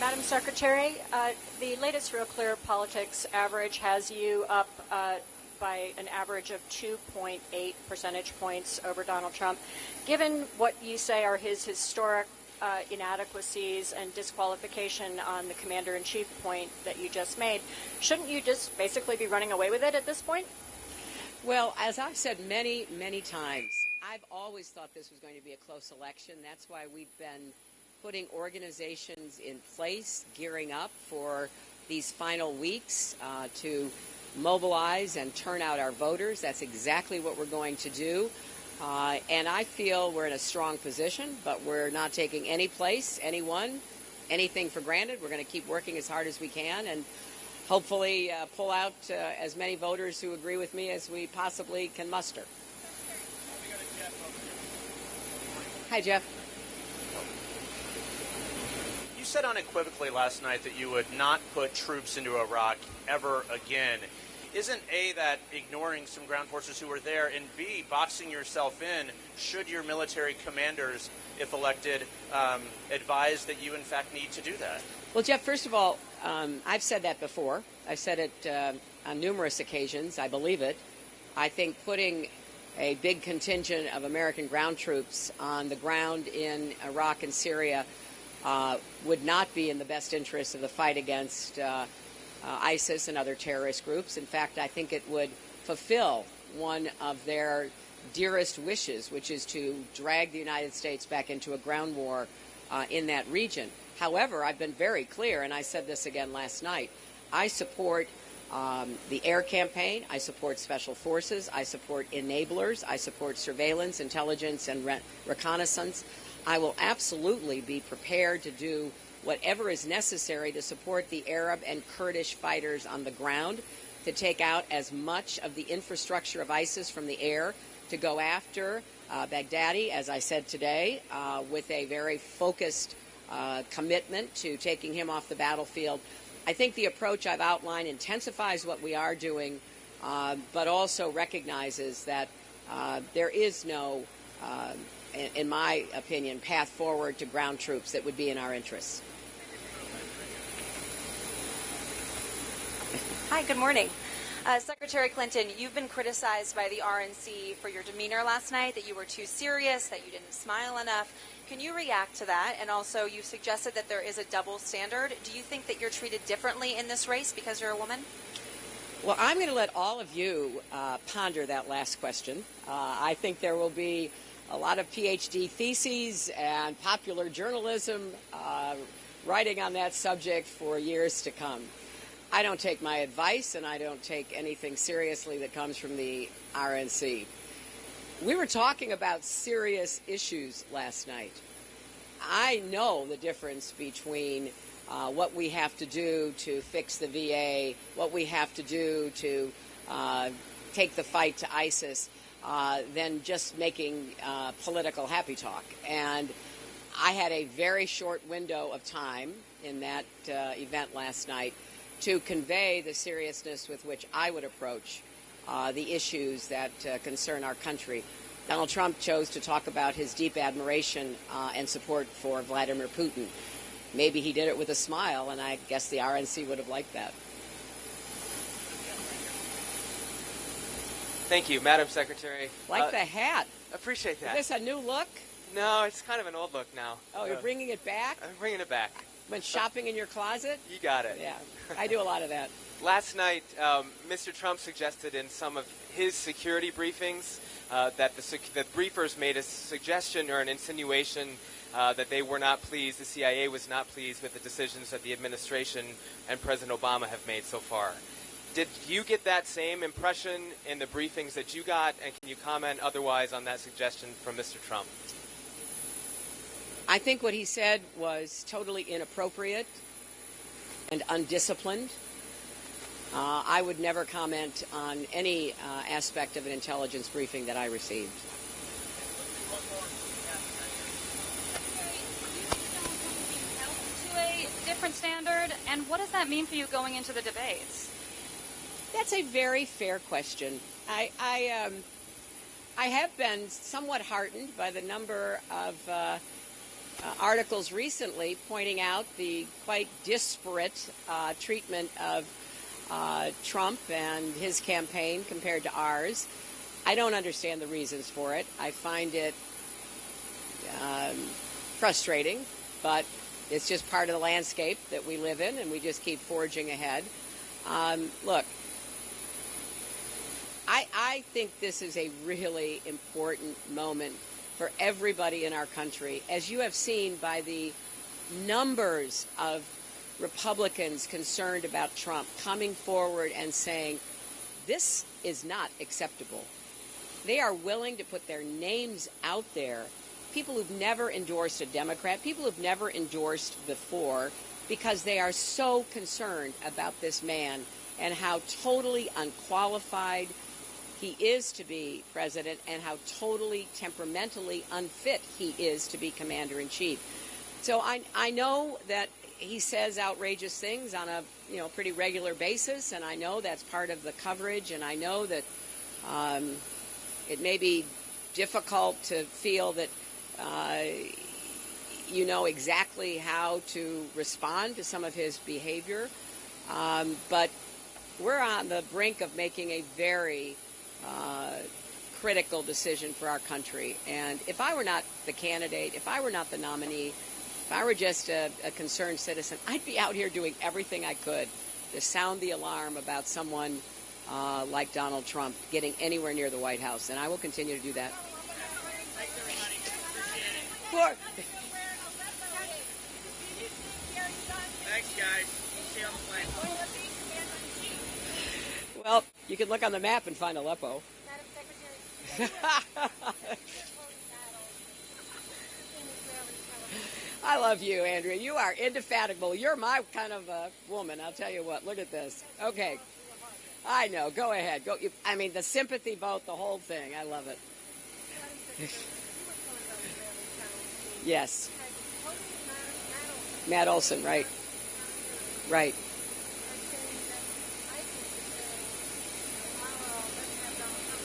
Madam Secretary, the latest Real Clear Politics average has you up by an average of 2.8 percentage points over Donald Trump. Given what you say are his historic inadequacies and disqualification on the commander-in-chief point that you just made, shouldn't you just basically be running away with it at this point? Well, as I've said many, many times, I've always thought this was going to be a close election. That's why we've been putting organizations in place, gearing up for these final weeks to mobilize and turn out our voters. That's exactly what we're going to do. And I feel we're in a strong position, but we're not taking any place, anyone, anything for granted. We're going to keep working as hard as we can and hopefully pull out as many voters who agree with me as we possibly can muster. Hi, Jeff. You said unequivocally last night that you would not put troops into Iraq ever again. Isn't A, that ignoring some ground forces who were there, and B, boxing yourself in should your military commanders, if elected, advise that you in fact need to do that? Well, Jeff, first of all, I've said that before. I've said it on numerous occasions. I believe it. I think putting a big contingent of American ground troops on the ground in Iraq and Syria would not be in the best interest of the fight against ISIS and other terrorist groups. In fact, I think it would fulfill one of their dearest wishes, which is to drag the United States back into a ground war in that region. However, I've been very clear, and I said this again last night, I support the air campaign, I support special forces, I support enablers, I support surveillance, intelligence, and reconnaissance. I will absolutely be prepared to do whatever is necessary to support the Arab and Kurdish fighters on the ground, to take out as much of the infrastructure of ISIS from the air, to go after Baghdadi, as I said today, with a very focused commitment to taking him off the battlefield. I think the approach I've outlined intensifies what we are doing, but also recognizes that there is no, in my opinion, path forward to ground troops that would be in our interests. Hi, good morning. Secretary Clinton, you've been criticized by the RNC for your demeanor last night, that you were too serious, that you didn't smile enough. Can you react to that? And also, you suggested that there is a double standard. Do you think that you're treated differently in this race because you're a woman? Well, I'm going to let all of you ponder that last question. I think there will be a lot of PhD theses and popular journalism writing on that subject for years to come. I don't take my advice, and I don't take anything seriously that comes from the RNC. We were talking about serious issues last night. I know the difference between what we have to do to fix the VA, what we have to do to take the fight to ISIS, than just making political happy talk. And I had a very short window of time in that event last night to convey the seriousness with which I would approach the issues that concern our country. Donald Trump chose to talk about his deep admiration and support for Vladimir Putin. Maybe he did it with a smile, and I guess the RNC would have liked that. Thank you, Madam Secretary. Like the hat. Appreciate that. Is this a new look? No, it's kind of an old look now. Oh, you're bringing it back? I'm bringing it back. Went shopping in your closet? You got it. Yeah, I do a lot of that. Last night, Mr. Trump suggested in some of his security briefings that the briefers made a suggestion or an insinuation that they were not pleased, the CIA was not pleased with the decisions that the administration and President Obama have made so far. Did you get that same impression in the briefings that you got, and can you comment otherwise on that suggestion from Mr. Trump? I think what he said was totally inappropriate and undisciplined. I would never comment on any aspect of an intelligence briefing that I received. To a different standard, and what does that mean for you going into the debates? That's a very fair question. I have been somewhat heartened by the number of articles recently pointing out the quite disparate treatment of Trump and his campaign compared to ours. I don't understand the reasons for it. I find it frustrating, but it's just part of the landscape that we live in, and we just keep forging ahead. Look, I think this is a really important moment for everybody in our country, as you have seen by the numbers of Republicans concerned about Trump coming forward and saying, this is not acceptable. They are willing to put their names out there. People who've never endorsed a Democrat, people who've never endorsed before, because they are so concerned about this man and how totally unqualified he is to be president and how totally temperamentally unfit he is to be commander-in-chief. So I know that he says outrageous things on a pretty regular basis, and I know that's part of the coverage, and I know that it may be difficult to feel that you know exactly how to respond to some of his behavior, but we're on the brink of making a very critical decision for our country. And if I were not the candidate, if I were not the nominee, if I were just a concerned citizen, I'd be out here doing everything I could to sound the alarm about someone like Donald Trump getting anywhere near the White House, and I will continue to do that. Thanks, guys. See you on the plane. Well, you can look on the map and find Aleppo. I love you, Andrea. You are indefatigable. You're my kind of woman. I'll tell you what. Look at this. Okay. I know. Go ahead. Go. I mean, the sympathy vote, the whole thing. I love it. Yes. Matt Olson, right. Right.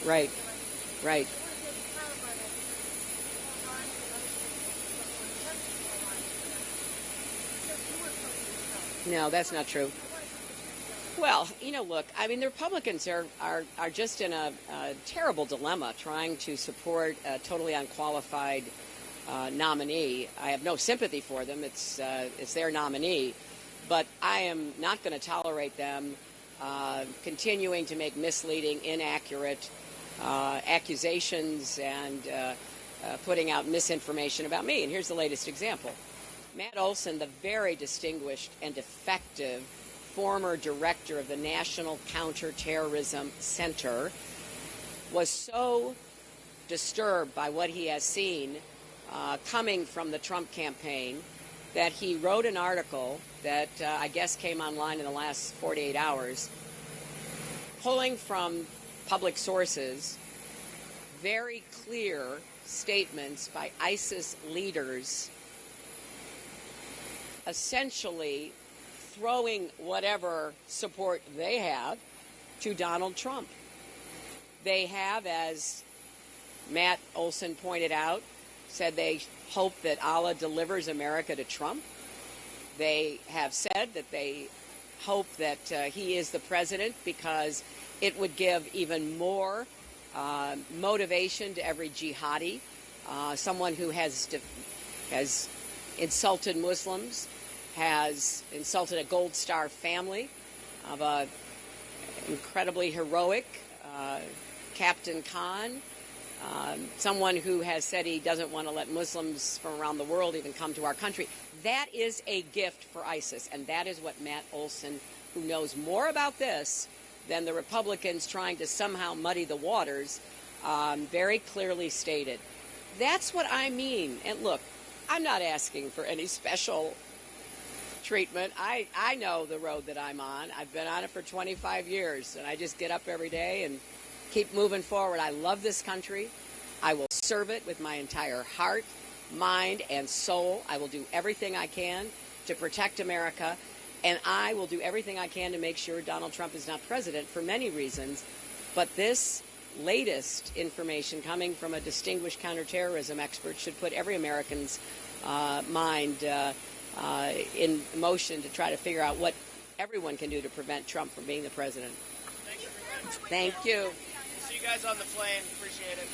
Right. Right. No, that's not true. Well, look, I mean, the Republicans are just in a terrible dilemma trying to support a totally unqualified nominee. I have no sympathy for them. It's their nominee. But I am not going to tolerate them continuing to make misleading, inaccurate accusations and putting out misinformation about me. And here's the latest example. Matt Olson, the very distinguished and effective former director of the National Counterterrorism Center, was so disturbed by what he has seen coming from the Trump campaign that he wrote an article that I guess came online in the last 48 hours, pulling from public sources very clear statements by ISIS leaders, essentially throwing whatever support they have to Donald Trump. They have, as Matt Olson pointed out, said they hope that Allah delivers America to Trump. They have said that they hope that he is the president because it would give even more motivation to every jihadi, someone who has insulted Muslims, has insulted a Gold Star family of a incredibly heroic Captain Khan, someone who has said he doesn't want to let Muslims from around the world even come to our country. That is a gift for ISIS, and that is what Matt Olson, who knows more about this than the Republicans trying to somehow muddy the waters, very clearly stated. That's what I mean. And look, I'm not asking for any special treatment. I know the road that I'm on. I've been on it for 25 years, and I just get up every day and keep moving forward. I love this country. I will serve it with my entire heart, mind, and soul. I will do everything I can to protect America, and I will do everything I can to make sure Donald Trump is not president for many reasons. But this latest information coming from a distinguished counterterrorism expert should put every American's mind in motion to try to figure out what everyone can do to prevent Trump from being the president. Thanks, everybody. Thank you. See you guys on the plane. Appreciate it.